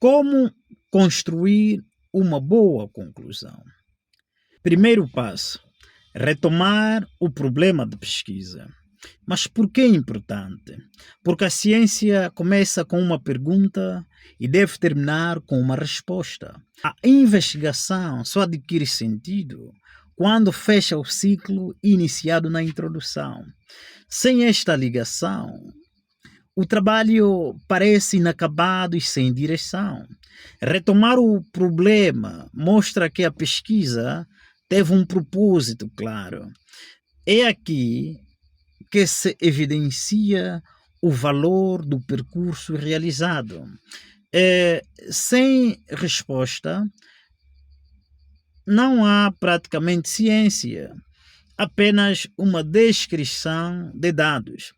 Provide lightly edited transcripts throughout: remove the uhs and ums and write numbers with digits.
Como construir uma boa conclusão? Primeiro passo: retomar o problema de pesquisa. Mas por que é importante? Porque a ciência começa com uma pergunta e deve terminar com uma resposta. A investigação só adquire sentido quando fecha o ciclo iniciado na introdução. Sem esta ligação, o trabalho parece inacabado e sem direção. Retomar o problema mostra que a pesquisa teve um propósito claro. É aqui que se evidencia o valor do percurso realizado. Sem resposta, não há praticamente ciência, apenas uma descrição de dados.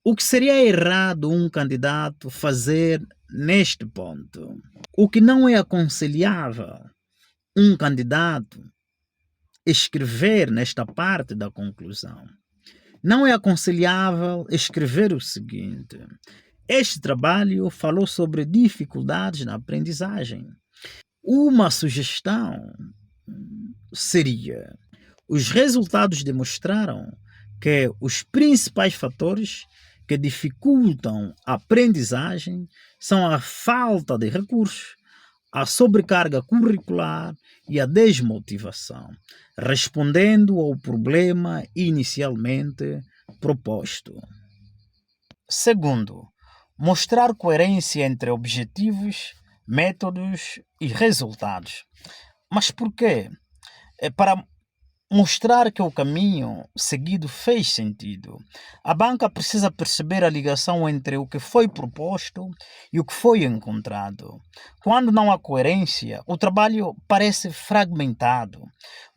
O que seria errado um candidato fazer neste ponto? O que não é aconselhável um candidato escrever nesta parte da conclusão? Não é aconselhável escrever o seguinte: este trabalho falou sobre dificuldades na aprendizagem. Uma sugestão seria: os resultados demonstraram que os principais fatores que dificultam a aprendizagem são a falta de recursos, a sobrecarga curricular e a desmotivação, respondendo ao problema inicialmente proposto. Segundo, mostrar coerência entre objetivos, métodos e resultados. Mas por quê? É para mostrar que o caminho seguido fez sentido. A banca precisa perceber a ligação entre o que foi proposto e o que foi encontrado. Quando não há coerência, o trabalho parece fragmentado.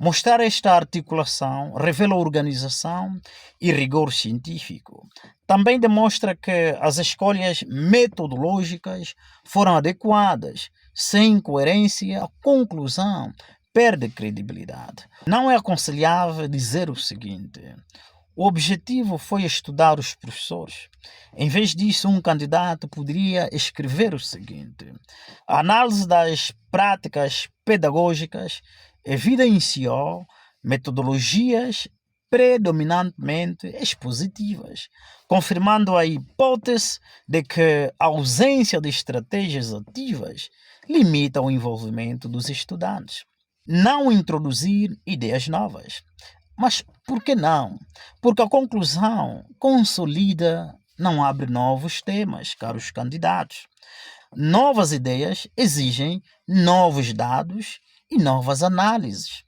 Mostrar esta articulação revela organização e rigor científico. Também demonstra que as escolhas metodológicas foram adequadas. Sem coerência, a conclusão perde credibilidade. Não é aconselhável dizer o seguinte: o objetivo foi estudar os professores. Em vez disso, um candidato poderia escrever o seguinte: a análise das práticas pedagógicas evidenciou metodologias predominantemente expositivas, confirmando a hipótese de que a ausência de estratégias ativas limita o envolvimento dos estudantes. Não introduzir ideias novas. Mas por que não? Porque a conclusão consolida, não abre novos temas, caros candidatos. Novas ideias exigem novos dados e novas análises.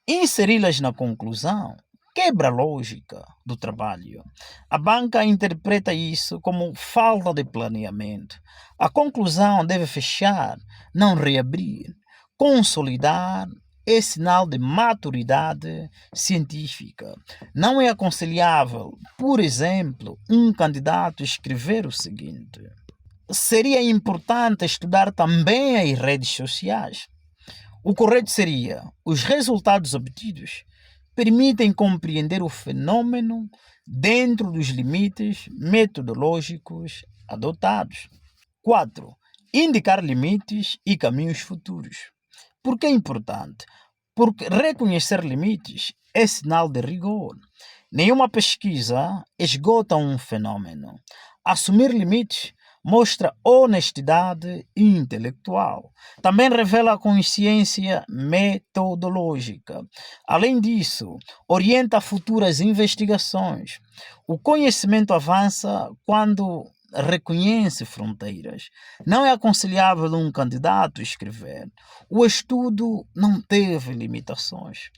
Inseri-las na conclusão quebra a lógica do trabalho. A banca interpreta isso como falta de planeamento. A conclusão deve fechar, não reabrir. Consolidar é sinal de maturidade científica. Não é aconselhável, por exemplo, um candidato escrever o seguinte: seria importante estudar também as redes sociais. O correto seria: os resultados obtidos permitem compreender o fenômeno dentro dos limites metodológicos adotados. 4. Indicar limites e caminhos futuros. Por que é importante? Porque reconhecer limites é sinal de rigor. Nenhuma pesquisa esgota um fenômeno. Assumir limites mostra honestidade intelectual. Também revela consciência metodológica. Além disso, orienta futuras investigações. O conhecimento avança quando reconhece fronteiras. Não é aconselhável um candidato escrever: o estudo não teve limitações.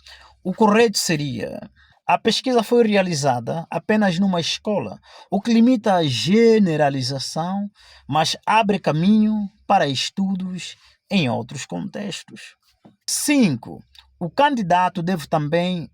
O correto seria: a pesquisa foi realizada apenas numa escola, o que limita a generalização, mas abre caminho para estudos em outros contextos. 5. O candidato deve também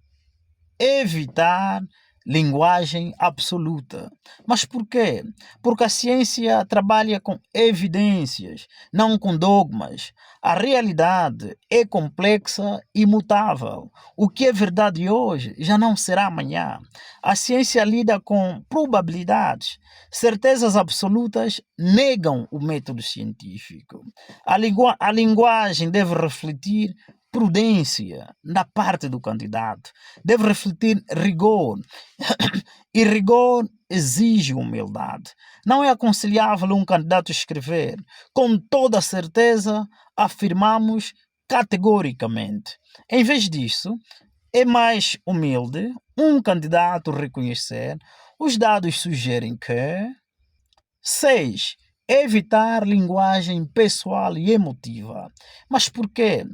evitar linguagem absoluta. Mas por quê? Porque a ciência trabalha com evidências, não com dogmas. A realidade é complexa e mutável. O que é verdade hoje já não será amanhã. A ciência lida com probabilidades. Certezas absolutas negam o método científico. A linguagem deve refletir prudência da parte do candidato, deve refletir rigor, e rigor exige humildade. Não é aconselhável um candidato escrever com toda a certeza, afirmamos categoricamente. Em vez disso, é mais humilde um candidato reconhecer os dados sugerem que 6. Evitar linguagem pessoal e emotiva. Mas por quê?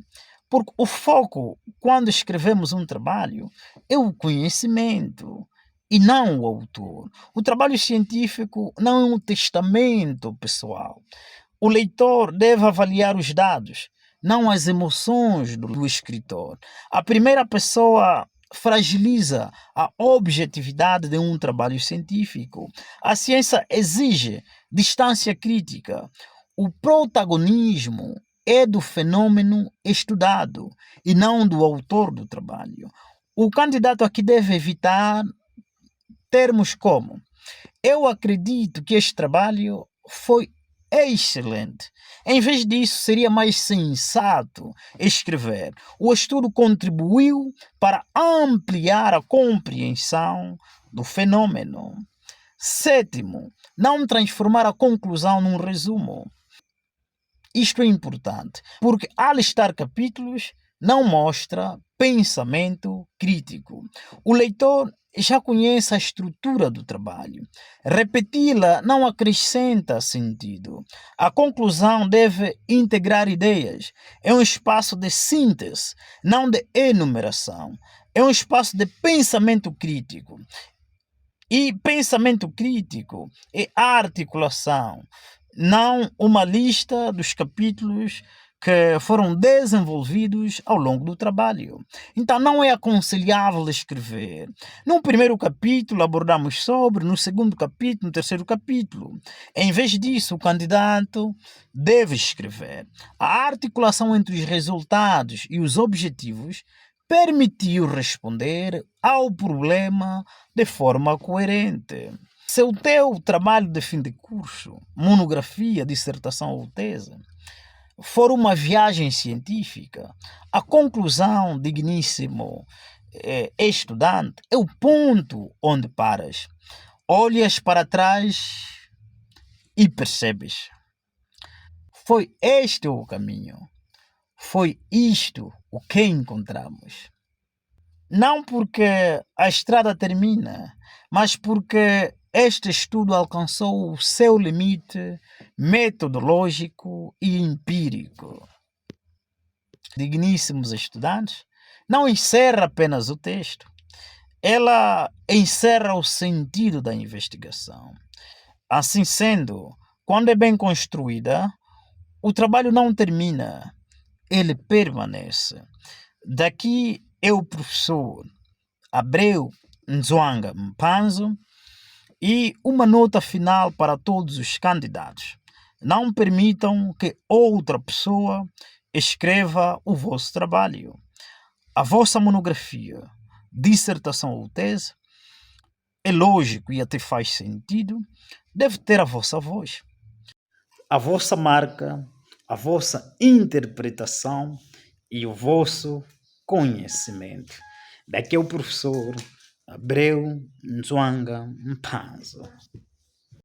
Porque o foco, quando escrevemos um trabalho, é o conhecimento e não o autor. O trabalho científico não é um testamento pessoal. O leitor deve avaliar os dados, não as emoções do escritor. A primeira pessoa fragiliza a objetividade de um trabalho científico. A ciência exige distância crítica. O protagonismo é do fenômeno estudado e não do autor do trabalho. O candidato aqui deve evitar termos como: eu acredito que este trabalho foi excelente. Em vez disso, seria mais sensato escrever: o estudo contribuiu para ampliar a compreensão do fenômeno. Sétimo, não transformar a conclusão num resumo. Isto é importante, porque ao listar capítulos não mostra pensamento crítico. O leitor já conhece a estrutura do trabalho. Repeti-la não acrescenta sentido. A conclusão deve integrar ideias. É um espaço de síntese, não de enumeração. É um espaço de pensamento crítico. E pensamento crítico é articulação, não uma lista dos capítulos que foram desenvolvidos ao longo do trabalho. Então não é aconselhável escrever. No primeiro capítulo abordamos sobre, no segundo capítulo, no terceiro capítulo. Em vez disso, o candidato deve escrever. A articulação entre os resultados e os objetivos permitiu responder ao problema de forma coerente. Se o teu trabalho de fim de curso, monografia, dissertação ou tese, for uma viagem científica, a conclusão, digníssimo estudante, é o ponto onde paras. Olhas para trás e percebes. Foi este o caminho. Foi isto o que encontramos. Não porque a estrada termina, mas porque este estudo alcançou o seu limite metodológico e empírico. Digníssimos estudantes, não encerra apenas o texto, ela encerra o sentido da investigação. Assim sendo, quando é bem construída, o trabalho não termina, ele permanece. Daqui é o professor Abreu Nzwanga Mpanzo e uma nota final para todos os candidatos. Não permitam que outra pessoa escreva o vosso trabalho. A vossa monografia, dissertação ou tese, é lógico e até faz sentido, deve ter a vossa voz, a vossa marca, a vossa interpretação e o vosso conhecimento. Daqui é o professor Abreu Nzwanga Mpanzo.